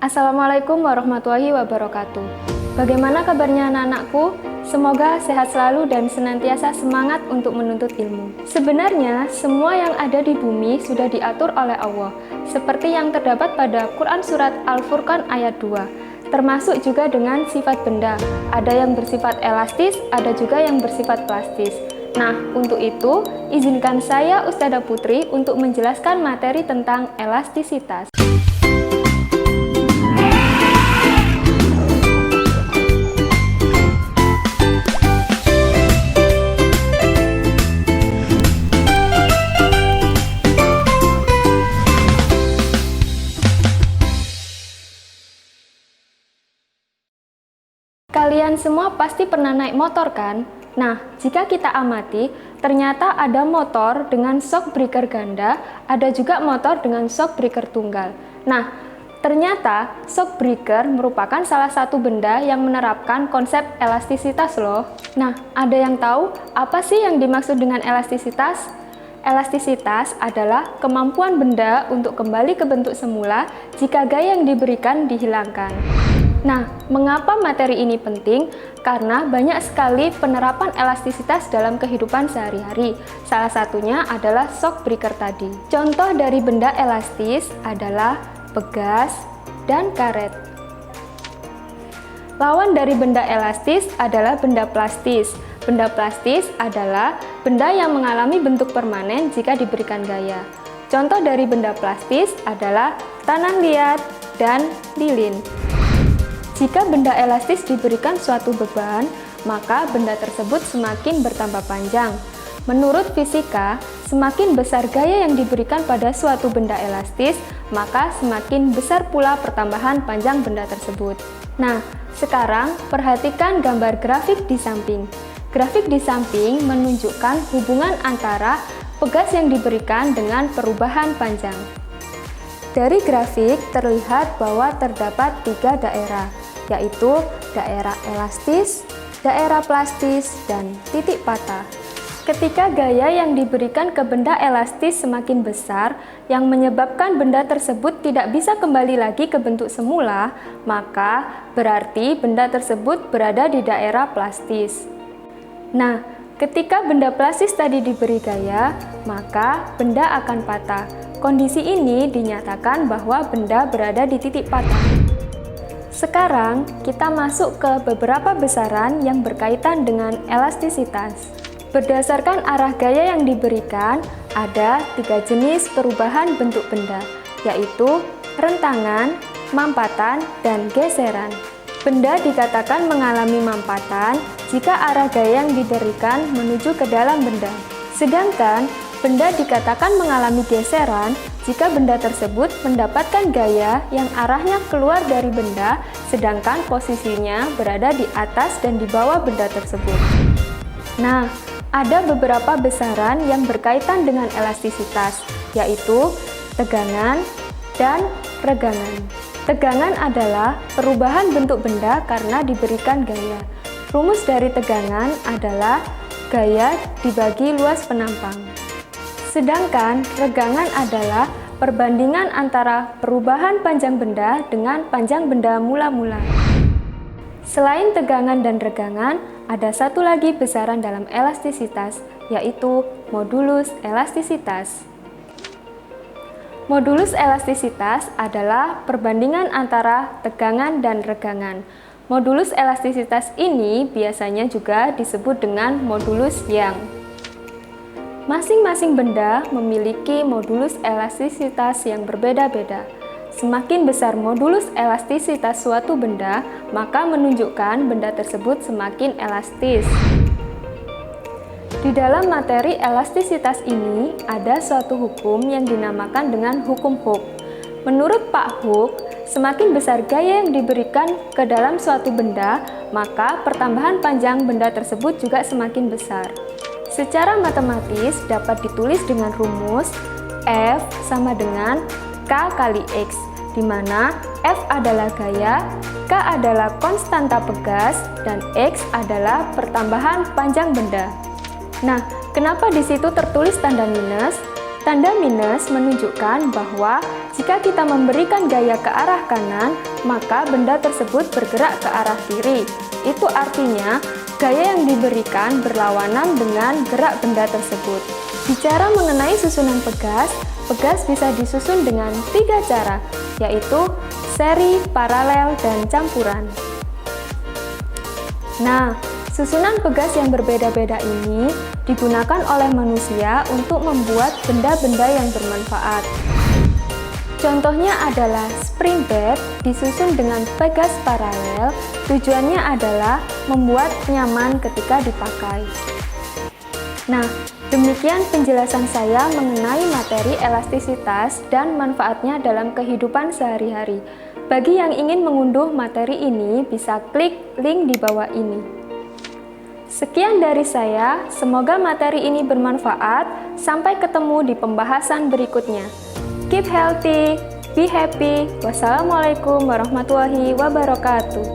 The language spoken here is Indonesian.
Assalamualaikum warahmatullahi wabarakatuh. Bagaimana kabarnya anak-anakku? Semoga sehat selalu dan senantiasa semangat untuk menuntut ilmu. Sebenarnya, semua yang ada di bumi sudah diatur oleh Allah, seperti yang terdapat pada Quran Surat Al-Furqan ayat 2, termasuk juga dengan sifat benda. Ada yang bersifat elastis, ada juga yang bersifat plastis. Nah, untuk itu, izinkan saya Ustadzah Putri untuk menjelaskan materi tentang elastisitas. Kalian semua pasti pernah naik motor kan? Nah, jika kita amati, ternyata ada motor dengan shock breaker ganda, ada juga motor dengan shock breaker tunggal. Nah, ternyata shock breaker merupakan salah satu benda yang menerapkan konsep elastisitas loh. Nah, ada yang tahu apa sih yang dimaksud dengan elastisitas? Elastisitas adalah kemampuan benda untuk kembali ke bentuk semula jika gaya yang diberikan dihilangkan. Nah, mengapa materi ini penting? Karena banyak sekali penerapan elastisitas dalam kehidupan sehari-hari. Salah satunya adalah shock breaker tadi. Contoh dari benda elastis adalah pegas dan karet. Lawan dari benda elastis adalah benda plastis. Benda plastis adalah benda yang mengalami bentuk permanen jika diberikan gaya. Contoh dari benda plastis adalah tanah liat dan lilin. Jika benda elastis diberikan suatu beban, maka benda tersebut semakin bertambah panjang. Menurut fisika, semakin besar gaya yang diberikan pada suatu benda elastis, maka semakin besar pula pertambahan panjang benda tersebut. Nah, sekarang perhatikan gambar grafik di samping. Grafik di samping menunjukkan hubungan antara pegas yang diberikan dengan perubahan panjang. Dari grafik terlihat bahwa terdapat 3 daerah, yaitu daerah elastis, daerah plastis, dan titik patah. Ketika gaya yang diberikan ke benda elastis semakin besar, yang menyebabkan benda tersebut tidak bisa kembali lagi ke bentuk semula, maka berarti benda tersebut berada di daerah plastis. Nah, ketika benda plastis tadi diberi gaya, maka benda akan patah. Kondisi ini dinyatakan bahwa benda berada di titik patah. Sekarang, kita masuk ke beberapa besaran yang berkaitan dengan elastisitas. Berdasarkan arah gaya yang diberikan, ada 3 jenis perubahan bentuk benda, yaitu rentangan, mampatan, dan geseran. Benda dikatakan mengalami mampatan jika arah gaya yang diberikan menuju ke dalam benda. Sedangkan, benda dikatakan mengalami geseran jika benda tersebut mendapatkan gaya yang arahnya keluar dari benda, sedangkan posisinya berada di atas dan di bawah benda tersebut. Nah, ada beberapa besaran yang berkaitan dengan elastisitas, yaitu tegangan dan regangan. Tegangan adalah perubahan bentuk benda karena diberikan gaya. Rumus dari tegangan adalah gaya dibagi luas penampang. Sedangkan regangan adalah perbandingan antara perubahan panjang benda dengan panjang benda mula-mula. Selain tegangan dan regangan, ada satu lagi besaran dalam elastisitas, yaitu modulus elastisitas. Modulus elastisitas adalah perbandingan antara tegangan dan regangan. Modulus elastisitas ini biasanya juga disebut dengan modulus Young. Masing-masing benda memiliki modulus elastisitas yang berbeda-beda. Semakin besar modulus elastisitas suatu benda, maka menunjukkan benda tersebut semakin elastis. Di dalam materi elastisitas ini, ada suatu hukum yang dinamakan dengan hukum Hooke. Menurut Pak Hooke, semakin besar gaya yang diberikan ke dalam suatu benda, maka pertambahan panjang benda tersebut juga semakin besar. Secara matematis dapat ditulis dengan rumus F sama dengan K kali X, di mana F adalah gaya, K adalah konstanta pegas, dan X adalah pertambahan panjang benda. Nah, kenapa di situ tertulis tanda minus? Tanda minus menunjukkan bahwa jika kita memberikan gaya ke arah kanan, maka benda tersebut bergerak ke arah kiri. Itu artinya, gaya yang diberikan berlawanan dengan gerak benda tersebut. Bicara mengenai susunan pegas, pegas bisa disusun dengan 3 cara, yaitu seri, paralel, dan campuran. Nah, susunan pegas yang berbeda-beda ini digunakan oleh manusia untuk membuat benda-benda yang bermanfaat. Contohnya adalah spring bed disusun dengan pegas paralel, tujuannya adalah membuat nyaman ketika dipakai. Nah, demikian penjelasan saya mengenai materi elastisitas dan manfaatnya dalam kehidupan sehari-hari. Bagi yang ingin mengunduh materi ini, bisa klik link di bawah ini. Sekian dari saya, semoga materi ini bermanfaat. Sampai ketemu di pembahasan berikutnya. Keep healthy, be happy. Wassalamualaikum warahmatullahi wabarakatuh.